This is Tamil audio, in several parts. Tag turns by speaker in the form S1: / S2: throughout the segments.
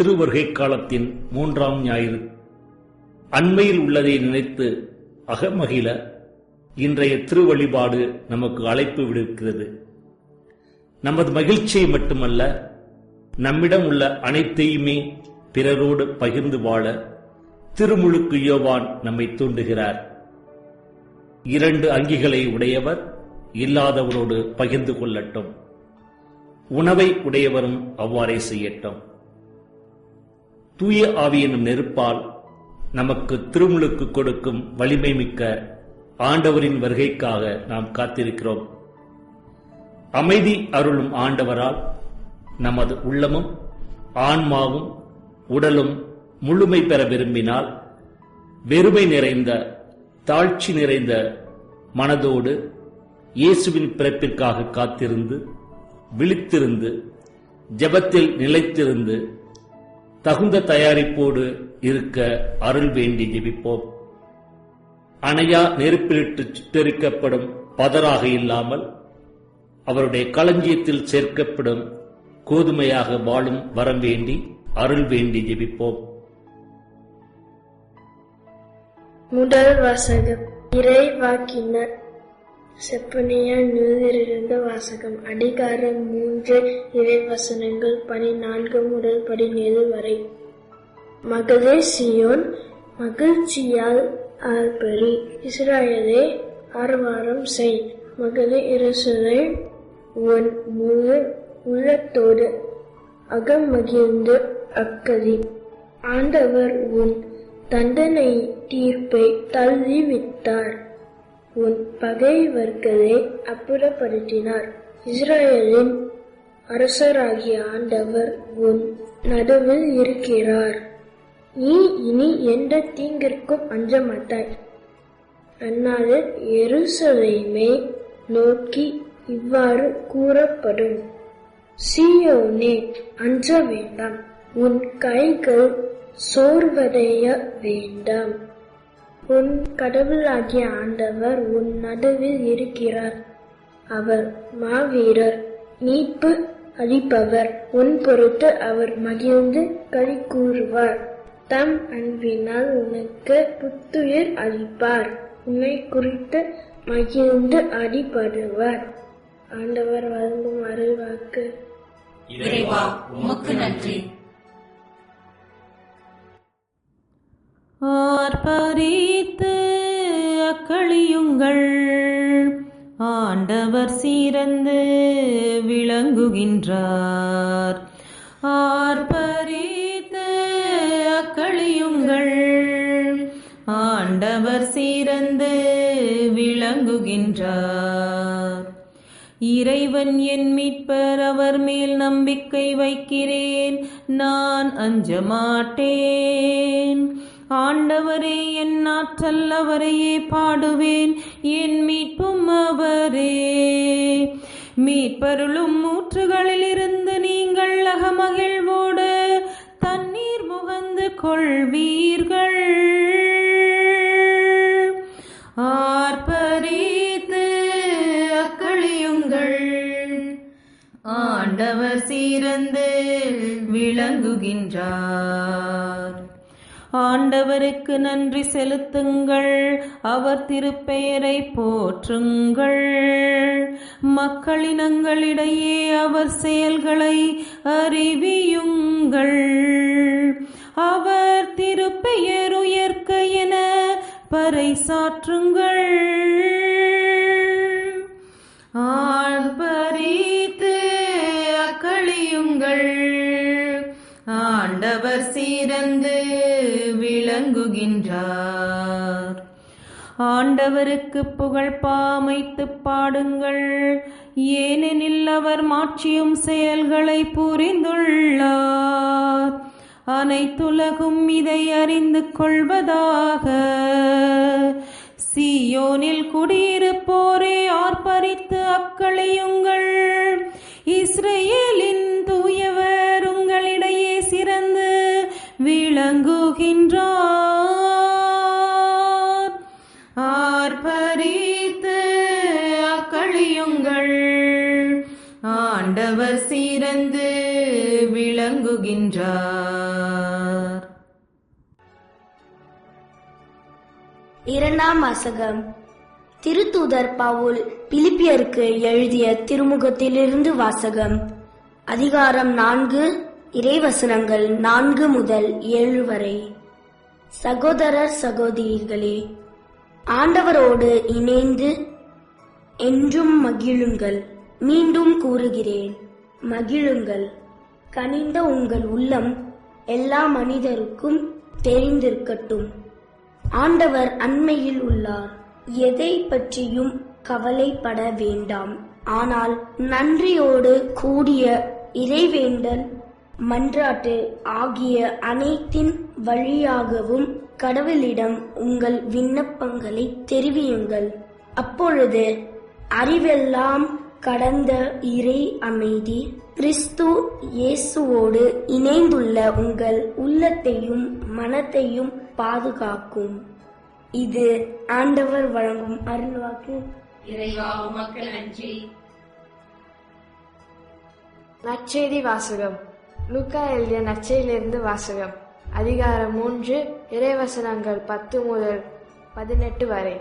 S1: திருவருகை காலத்தின் 3ஆம் ஞாயிறு. அண்மையில் உள்ளதை நினைத்து அகமகிழ இன்றைய திருவழிபாடு நமக்கு அழைப்பு விடுக்கிறது. நமது மகிழ்ச்சியை மட்டுமல்ல, நம்மிடம் உள்ள அனைத்தையுமே பிறரோடு பகிர்ந்து வாழ திருமுழுக்கு யோவான் நம்மை தூண்டுகிறார். 2 அங்கிகளை உடையவர் இல்லாதவரோடு பகிர்ந்து கொள்ளட்டும். உணவை உடையவரும் அவ்வாறே செய்யட்டும். தூய ஆவி எனும் நெருப்பால் நமக்கு திருமுழுக்கு கொடுக்கும் வலிமை மிக்க ஆண்டவரின் வருகைக்காக நாம் காத்திருக்கிறோம். அமைதி அருளும் ஆண்டவரால் நமது உள்ளமும் ஆன்மாவும் உடலும் முழுமை பெற விரும்பினால், வெறுமை நிறைந்த தாழ்ச்சி நிறைந்த மனதோடு இயேசுவின் பிறப்பிற்காக காத்திருந்து, விழித்திருந்து, ஜெபத்தில் நிலைத்திருந்து, தகுந்த தயாரிப்போடு இருக்க அருள் வேண்டி ஜெபிப்போம். அணையா நெருப்பிலிட்டு சுட்டெரிக்கப்படும் பதராக இல்லாமல் அவருடைய களஞ்சியத்தில் சேர்க்கப்படும் கோதுமையாக வாழும் வரம் வேண்டி அருள் வேண்டி ஜெபிப்போம்.
S2: முதல் வாசகம். இறைவாக்கினர் செப்பனியா நூலிலிருந்த வாசகம். அதிகாரம் 3, இறைவசனங்கள் 14 முதல் 17 வரை. மகளே சியோன், மகிழ்ச்சியால் ஆர்ப்பரி. இஸ்ராயேலே, ஆரவாரம் செய். மகளே எருசலேம், உன் முழு உள்ளத்தோடு அகமகிழ்ந்து அக்கதி. ஆண்டவர் உன் தண்டனை தீர்ப்பை தள்ளிவிட்டார். உன் பகைவர்களை அப்புறப்படுத்தினார். இஸ்ராயேலின் அரசராகிய ஆண்டவர் உன் நடுவில் இருக்கிறார். நீ இனி எந்த தீங்கிற்கும் அஞ்ச மாட்டாய். அந்நாளில் எருசலேமை நோக்கி இவ்வாறு கூறப்படும்: சீயோனே, அஞ்ச வேண்டாம், உன் கைகள் சோர்வடைய வேண்டாம். உன் கடவுளாகிய ஆண்டவர் உன் நடுவில் இருக்கிறார். அவர் மாவீரர், மீட்பு அளிப்பவர். உன் பொருட்டு அவர் மகிழ்ந்து களி கூறுவார். தம் அன்பினால் உனக்கு புத்துயிர் அளிப்பார். உன்னை குறித்து மகிழ்ந்து அடிபடுவார். ஆண்டவர் வழங்கும் அருள்வாக்கு.
S3: இறைவா, உமக்கு நன்றி.
S4: ஆர்ப்பரித்து அக்களியுங்கள், ஆண்டவர் சீரந்து விளங்குகின்றார். ஆர்ப்பரித்து அக்களியுங்கள், ஆண்டவர் சீரந்து விளங்குகின்றார். இறைவன் என் மீட்பர், அவர் மேல் நம்பிக்கை வைக்கிறேன், நான் அஞ்ச மாட்டேன். ஆண்டவரே என் ஆற்றல், அவரையே பாடுவேன், என் மீட்பும் அவரே. மீட்பருளும் ஊற்றுகளில் இருந்து நீங்கள் அகமகிழ்வோடு தண்ணீர் முகந்து கொள்வீர்கள். ஆர்ப்பரித்து அக்களியுங்கள், ஆண்டவர் சீரந்து விளங்குகின்றார். ஆண்டவருக்கு நன்றி செலுத்துங்கள், அவர் திருப்பெயரை போற்றுங்கள். மக்களினங்களிடையே அவர் செயல்களை அறிவியுங்கள். அவர் திருப்பெயர் உயர்க்க என பறைசாற்றுங்கள். ஆர்ப்பரித்து அக்களியுங்கள், ஆண்டவர் சீரந்து விளங்குகின்றார். ஆண்டவருக்கு புகழ் பாமைத்து பாடுங்கள், ஏனெனில் அவர் மாட்சியும் செயல்களை புரிந்துள்ளார். அனைத்துலகும் இதை அறிந்து கொள்வதாக. சீயோனில் குடியிருப்போரே, ஆர்ப்பரித்து அக்களியுங்கள். இஸ்ரேலின் தூயவர் உங்களிடையே சிறந்து விளங்குகின்றார். ஆர்ப்பரித்து அக்களியுங்கள், ஆண்டவர் ஆண்டவர் சிறந்து விளங்குகின்றார்.
S2: இரண்டாம் வாசகம். திருத்தூதர் பவுல் பிலிப்பியருக்கு எழுதிய திருமுகத்திலிருந்து வாசகம். அதிகாரம் 4, இறைவசனங்கள் 4 முதல் 7 வரை. சகோதரர் சகோதரிகளே, ஆண்டவரோடு இணைந்து என்றும் மகிழுங்கள். மீண்டும் கூறுகிறேன், மகிழுங்கள். கனிந்த உங்கள் உள்ளம் எல்லா மனிதருக்கும் தெரிந்திருக்கட்டும். ஆண்டவர் அண்மையில் உள்ளார். எதை பற்றியும் கவலைப்பட வேண்டாம். ஆனால் நன்றியோடு கூடிய இறைவேண்டல், மன்றாட்டு ஆகிய அனைத்தின் வழியாகவும் கடவுளிடம் உங்கள் விண்ணப்பங்களை தெரிவியுங்கள். அப்பொழுது அறிவெல்லாம் கடந்த இறை அமைதி கிறிஸ்து இயேசுவோடு இணைந்துள்ள உங்கள் உள்ளத்தையும் மனத்தையும் பாதுகாக்கும். இது ஆண்டவர் வழங்கும் அருள்வாக்கு.
S3: இறைவா உமக்கு நன்றி.
S5: நற்செய்தி வாசகம். லூக்கா எழுதிய நற்செய்தியிலிருந்து வாசகம். அதிகாரம் 3, இறைவசனங்கள் 10 முதல் 18 வரை.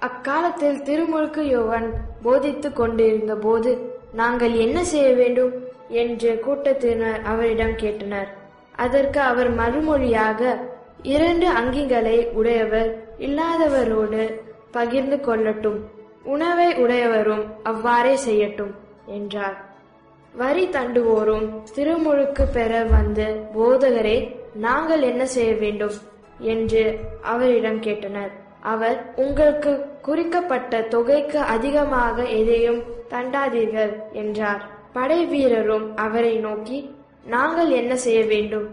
S5: அக்காலத்தில் திருமுழுக்கு யோவான் போதித்துக் கொண்டிருந்த போது, நாங்கள் என்ன செய்ய வேண்டும் என்று கூட்டத்தினர் அவரிடம் கேட்டனர். அதற்கு அவர் மறுமொழியாக, 2 அங்கிகளை உடையவர் இல்லாதவரோடு பகிர்ந்து கொள்ளட்டும், உணவை உடையவரும் அவ்வாறே செய்யட்டும் என்றார். வரி தண்டுவோரும் திருமுழுக்கு பெற வந்து, போதகரே, நாங்கள் என்ன செய்ய வேண்டும் என்று அவரிடம் கேட்டனர். அவர், உங்களுக்கு குறிக்கப்பட்ட தொகைக்கு அதிகமாக எதையும் தண்டாதீர்கள் என்றார். படை வீரரும் அவரை நோக்கி, நாங்கள் என்ன செய்ய வேண்டும்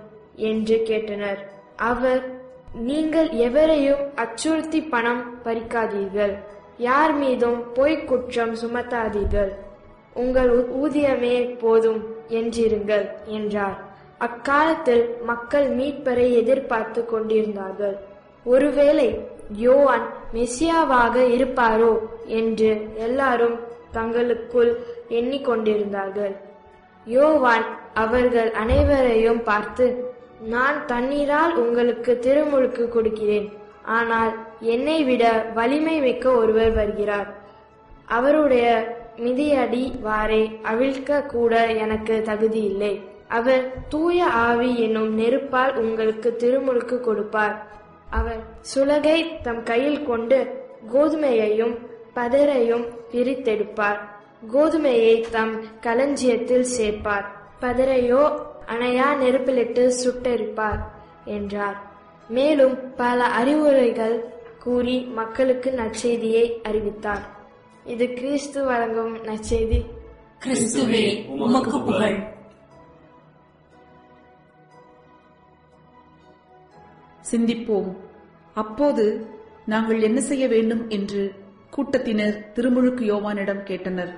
S5: என்று கேட்டனர். அவர், நீங்கள் எவரையும் அச்சுறுத்தி பணம் பறிக்காதீர்கள், யார் மீதும் பொய்க் குற்றம் சுமத்தாதீர்கள், உங்கள் ஊதியமே போதும் என்றிருங்கள் என்றார். அக்காலத்தில் மக்கள் மீட்பரை எதிர்பார்த்து கொண்டிருந்தார்கள். ஒருவேளை யோவான் மெசியாவாக இருப்பாரோ என்று எல்லாரும் தங்களுக்குள் எண்ணிக்கொண்டிருந்தார்கள். யோவான் அவர்கள் அனைவரையும் பார்த்து, நான் தண்ணீரால் உங்களுக்கு திருமுழுக்கு கொடுக்கிறேன், ஆனால் என்னை விட வலிமை மிக்க ஒருவர் வருகிறார். அவருடைய மிதியடி வாரை அவிழ்க்க கூட எனக்கு தகுதி இல்லை. அவர் தூய ஆவி என்னும் நெருப்பால் உங்களுக்கு திருமுழுக்கு கொடுப்பார். அவர் சுலகை தம் கையில் கொண்டு கோதுமையையும் பதரையும் பிரித்தெடுப்பார். கோதுமையை தம் களஞ்சியத்தில் சேர்ப்பார், பதரையோ அணையா நெருப்பிலிட்டு சுட்டெரிப்பார் என்றார். மேலும் பல அறிவுரைகள் கூறி மக்களுக்கு நற்செய்தியை அறிவித்தார். இது கிறிஸ்து வழங்கும் நற்செய்தி.
S3: கிறிஸ்துவே உமக்கு புகழ்.
S6: சிந்திப்போம். அப்போது நாங்கள் என்ன செய்ய வேண்டும் என்று கூட்டத்தினர் திருமுழுக்கு யோவானிடம் கேட்டனர்.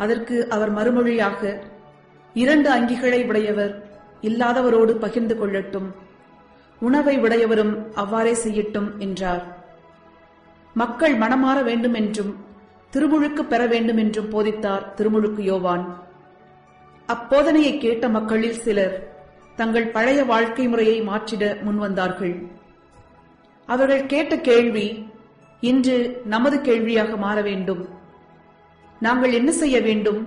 S6: அதற்கு அவர் மறுமொழியாக, 2 அங்கிகளை உடையவர் இல்லாதவரோடு பகிர்ந்து கொள்ளட்டும், உணவை உடையவரும் அவ்வாறே செய்யட்டும் என்றார். மக்கள் மனமாற வேண்டும் என்றும் திருமுழுக்கு பெற வேண்டும் என்றும் போதித்தார் திருமுழுக்கு யோவான். அப்போதனையை கேட்ட மக்களில் சிலர் தங்கள் பழைய வாழ்க்கை முறையை மாற்றிட முன்வந்தார்கள். அவர்கள் கேட்ட கேள்வி இன்று நமது கேள்வியாக மாற வேண்டும். நாங்கள் என்ன செய்ய வேண்டும்?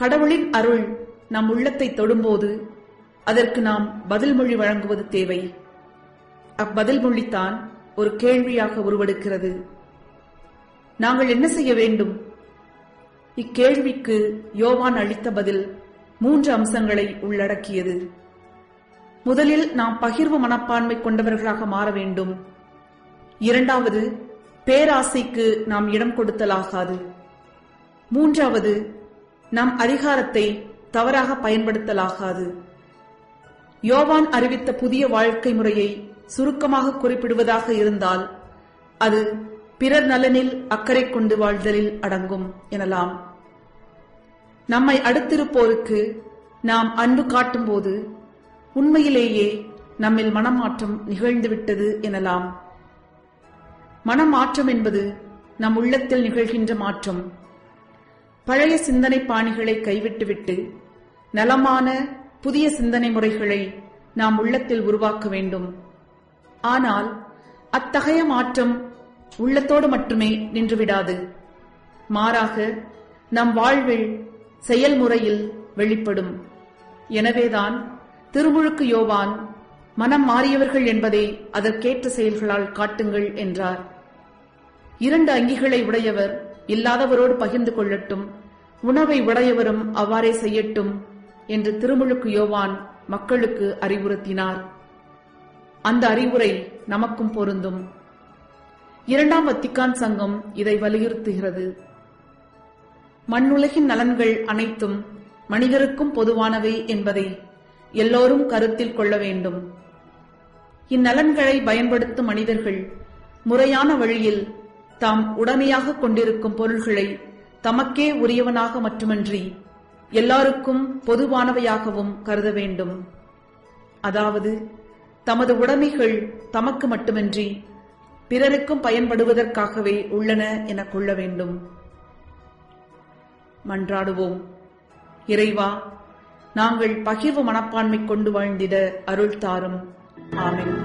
S6: கடவுளின் அருள் நம் உள்ளத்தை தொடும்போது அதற்கு நாம் பதில் மொழி வழங்குவது தேவை. அப்பதில் மொழித்தான் ஒரு கேள்வியாக உருவெடுக்கிறது. நாங்கள் என்ன செய்ய வேண்டும்? இக்கேள்விக்கு யோவான் அளித்த பதில் 3 அம்சங்களை உள்ளடக்கியது. முதலில் நாம் பகிர்வு மனப்பான்மை கொண்டவர்களாக மாற வேண்டும். 2வது, பேராசைக்கு நாம் இடம் கொடுத்தலாகாது. 3வது, நம் அதிகாரத்தை தவறாக பயன்படுத்தலாகாது. யோவான் அறிவித்த புதிய வாழ்க்கை முறையை சுருக்கமாக குறிப்பிடுவதாக இருந்தால் அது பிறர் நலனில் அக்கறை கொண்டு வாழ்தலில் அடங்கும் எனலாம். நம்மை அடுத்திருப்போருக்கு நாம் அன்பு காட்டும் போது உண்மையிலேயே நம்மில் மனமாற்றம் நிகழ்ந்துவிட்டது எனலாம். மனமாற்றம் என்பது நம் உள்ளத்தில் நிகழ்கின்ற மாற்றம். பழைய சிந்தனை பாணிகளை கைவிட்டுவிட்டு நலமான புதிய சிந்தனை முறைகளை நாம் உள்ளத்தில் உருவாக்க வேண்டும். ஆனால் அத்தகைய மாற்றம் உள்ளத்தோடு மட்டுமே நின்றுவிடாது. மாறாக நம் வாழ்வில் செயல்முறையில் வெளிப்படும். எனவேதான் திருமுழுக்கு யோவான் மனம் மாறியவர்கள் என்பதை அதற்கேற்ற செயல்களால் காட்டுங்கள் என்றார். 2 அங்கிகளை உடையவர் இல்லாதவரோடு பகிர்ந்து கொள்ளட்டும், உணவை உடையவரும் அவ்வாறே செய்யட்டும் என்று திருமுழுக்கு யோவான் மக்களுக்கு அறிவுறுத்தினார். அந்த அறிவுரை நமக்கும் பொருந்தும். 2ஆம் வத்திக்கான் சங்கம் இதை வலியுறுத்துகிறது. மண்ணுலகின் நலன்கள் அனைத்தும் மனிதருக்கும் பொதுவானவை என்பதை எல்லோரும் கருத்தில் கொள்ள வேண்டும். இந்நலன்களை பயன்படுத்தும் மனிதர்கள் முறையான வழியில் தாம் உடைமையாக கொண்டிருக்கும் பொருள்களை தமக்கே உரியவனாக மட்டுமன்றி எல்லாருக்கும் பொதுவானவையாகவும் கருத வேண்டும். அதாவது தமது உடைமைகள் தமக்கு மட்டுமின்றி பிறருக்கும் பயன்படுவதற்காகவே உள்ளன என கொள்ள வேண்டும். மன்றாடுவோம். இறைவா, நாங்கள் பகிர்வு மனப்பான்மை கொண்டு வாழ்ந்திட அருள் தாரும். ஆமென்.